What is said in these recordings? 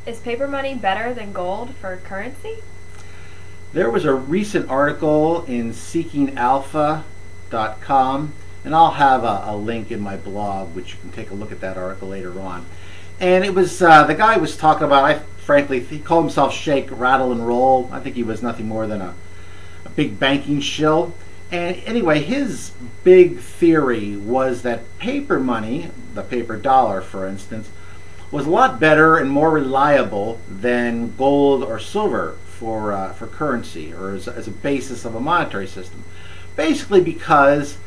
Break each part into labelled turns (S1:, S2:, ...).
S1: Is paper money better than gold for currency?
S2: There was a recent article in seekingalpha.com, and I'll have a link in my blog, which you can take a look at that article later on. And it was the guy was talking about. Frankly, he called himself Shake, Rattle, and Roll. I think he was nothing more than a big banking shill. And anyway, his big theory was that paper money, the paper dollar, for instance, was a lot better and more reliable than gold or silver for currency, or as a basis of a monetary system. Basically because,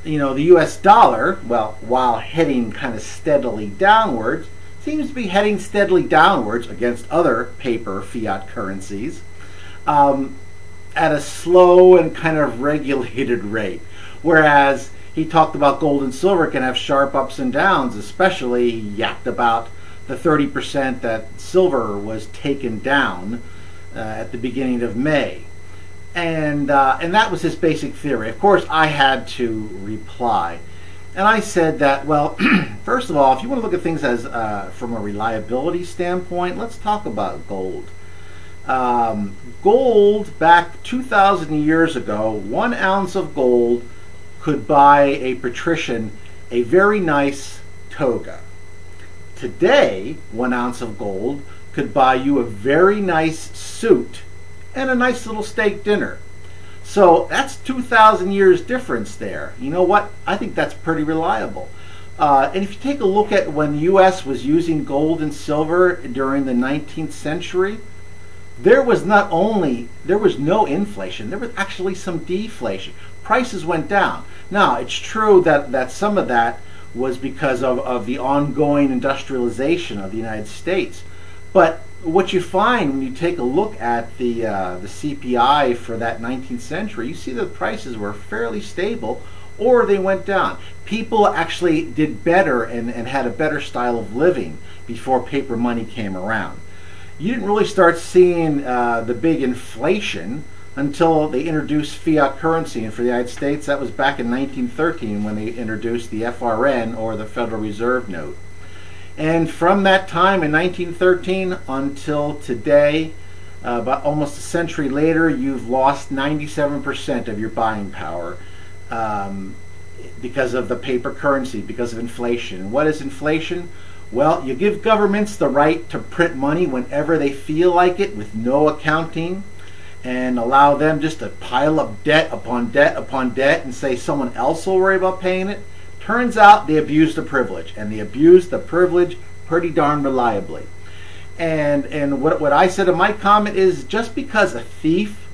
S2: the U.S. dollar, well, while heading kind of steadily downwards, seems to be heading steadily downwards against other paper fiat currencies at a slow and kind of regulated rate. Whereas he talked about gold and silver can have sharp ups and downs, especially he yapped about the 30% that silver was taken down at the beginning of May. And that was his basic theory. Of course, I had to reply. And I said that, well, first of all, if you want to look at things as from a reliability standpoint, let's talk about gold. Gold, back 2,000 years ago, 1 ounce of gold could buy a patrician a very nice toga. Today, 1 ounce of gold could buy you a very nice suit and a nice little steak dinner. So that's 2,000 years difference there. You know what? I think that's pretty reliable. And if you take a look at when the U.S. was using gold and silver during the 19th century, there was no inflation, there was actually some deflation. Prices went down. Now, it's true that some of that was because of the ongoing industrialization of the United States. But what you find when you take a look at the CPI for that 19th century, you see that prices were fairly stable, or they went down. People actually did better and had a better style of living before paper money came around. You didn't really start seeing the big inflation until they introduced fiat currency, and for the United States that was back in 1913 when they introduced the FRN, or the Federal Reserve Note. And from that time in 1913 until today, about almost a century later, you've lost 97% of your buying power because of the paper currency, because of inflation. What is inflation? Well, you give governments the right to print money whenever they feel like it with no accounting, and allow them just to pile up debt upon debt upon debt and say someone else will worry about paying it. Turns out they abused the privilege, and they abused the privilege pretty darn reliably. And what I said in my comment is, just because a thief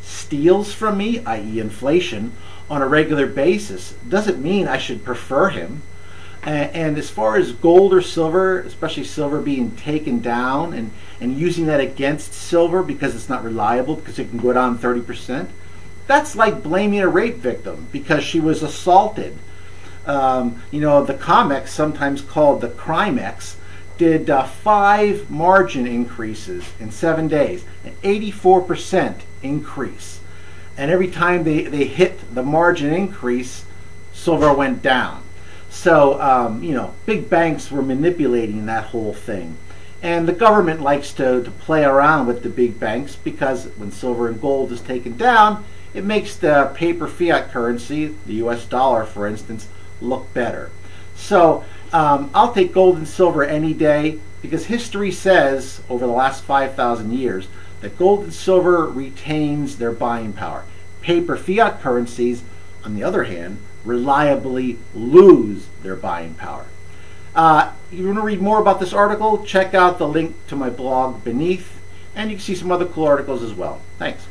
S2: steals from me, i.e. inflation, on a regular basis, doesn't mean I should prefer him. And as far as gold or silver, especially silver being taken down and using that against silver because it's not reliable, because it can go down 30%, that's like blaming a rape victim because she was assaulted. The COMEX, sometimes called the Crimex, did 5 margin increases in 7 days, an 84% increase. And every time they hit the margin increase, silver went down. So, big banks were manipulating that whole thing. And the government likes to play around with the big banks because when silver and gold is taken down, it makes the paper fiat currency, the US dollar for instance, look better. So I'll take gold and silver any day because history says over the last 5,000 years that gold and silver retains their buying power. Paper fiat currencies, on the other hand, reliably lose their buying power. You want to read more about this article? Check out the link to my blog beneath, and you can see some other cool articles as well. Thanks.